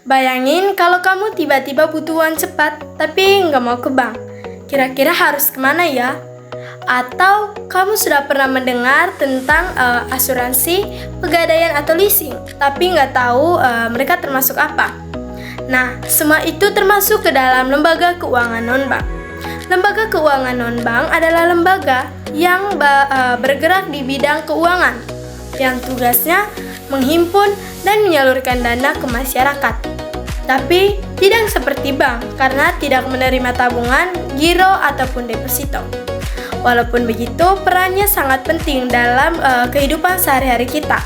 Bayangin kalau kamu tiba-tiba butuh uang cepat, tapi nggak mau ke bank. Kira-kira harus kemana ya? Atau kamu sudah pernah mendengar tentang asuransi, pegadaian atau leasing, tapi nggak tahu mereka termasuk apa? Nah, semua itu termasuk ke dalam lembaga keuangan non-bank. Lembaga keuangan non-bank adalah lembaga yang bergerak di bidang keuangan, yang tugasnya menghimpun dan menyalurkan dana ke masyarakat. Tapi tidak seperti bank karena tidak menerima tabungan, giro, ataupun deposito. Walaupun begitu, perannya sangat penting dalam kehidupan sehari-hari kita.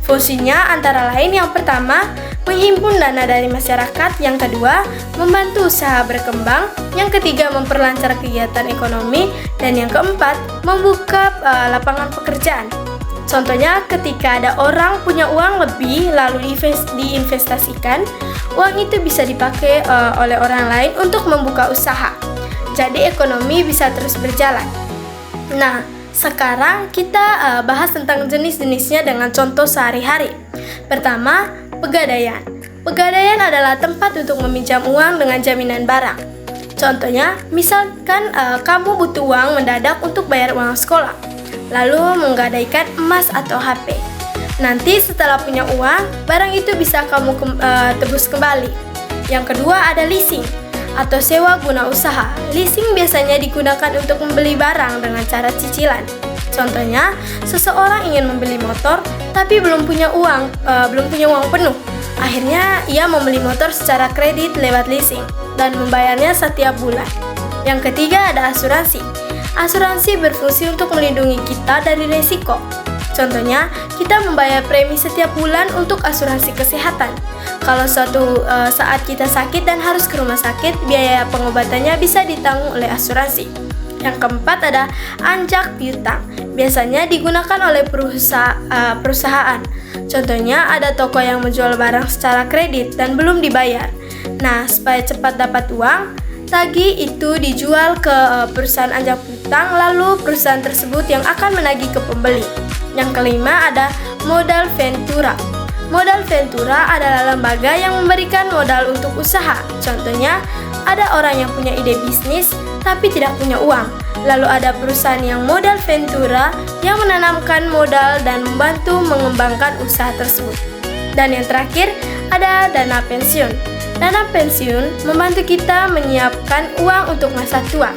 Fungsinya antara lain yang pertama, menghimpun dana dari masyarakat, yang kedua, membantu usaha berkembang, yang ketiga, memperlancar kegiatan ekonomi, dan yang keempat, membuka lapangan pekerjaan. Contohnya, ketika ada orang punya uang lebih lalu diinvestasikan, uang itu bisa dipakai oleh orang lain untuk membuka usaha. Jadi ekonomi bisa terus berjalan. Nah, sekarang kita bahas tentang jenis-jenisnya dengan contoh sehari-hari. Pertama, pegadaian. Pegadaian adalah tempat untuk meminjam uang dengan jaminan barang. Contohnya, misalkan kamu butuh uang mendadak untuk bayar uang sekolah, lalu menggadaikan emas atau HP. Nanti setelah punya uang, barang itu bisa kamu tebus kembali. Yang kedua ada leasing atau sewa guna usaha. Leasing biasanya digunakan untuk membeli barang dengan cara cicilan. Contohnya, seseorang ingin membeli motor tapi belum punya uang penuh. Akhirnya ia membeli motor secara kredit lewat leasing dan membayarnya setiap bulan. Yang ketiga ada asuransi. Asuransi berfungsi untuk melindungi kita dari risiko. Contohnya, kita membayar premi setiap bulan untuk asuransi kesehatan. Kalau suatu saat kita sakit dan harus ke rumah sakit, biaya pengobatannya bisa ditanggung oleh asuransi. Yang keempat ada anjak piutang. Biasanya digunakan oleh perusahaan. Contohnya, ada toko yang menjual barang secara kredit dan belum dibayar. Nah, supaya cepat dapat uang, tagih itu dijual ke perusahaan anjak piutang, lalu perusahaan tersebut yang akan menagih ke pembeli. Yang kelima ada modal ventura. Modal ventura adalah lembaga yang memberikan modal untuk usaha. Contohnya, ada orang yang punya ide bisnis tapi tidak punya uang. Lalu ada perusahaan yang modal ventura yang menanamkan modal dan membantu mengembangkan usaha tersebut. Dan yang terakhir ada dana pensiun. Dana pensiun membantu kita menyiapkan uang untuk masa tua.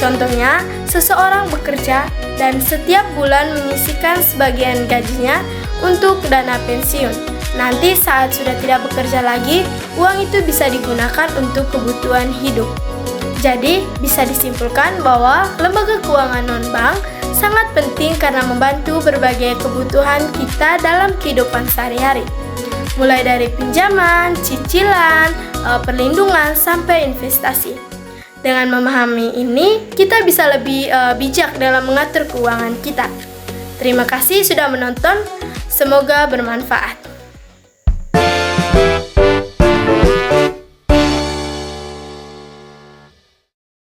Contohnya, seseorang bekerja dan setiap bulan menyisihkan sebagian gajinya untuk dana pensiun. Nanti saat sudah tidak bekerja lagi, uang itu bisa digunakan untuk kebutuhan hidup. Jadi, bisa disimpulkan bahwa lembaga keuangan non-bank sangat penting karena membantu berbagai kebutuhan kita dalam kehidupan sehari-hari. Mulai dari pinjaman, cicilan, perlindungan, sampai investasi. Dengan memahami ini, kita bisa lebih bijak dalam mengatur keuangan kita. Terima kasih sudah menonton, semoga bermanfaat.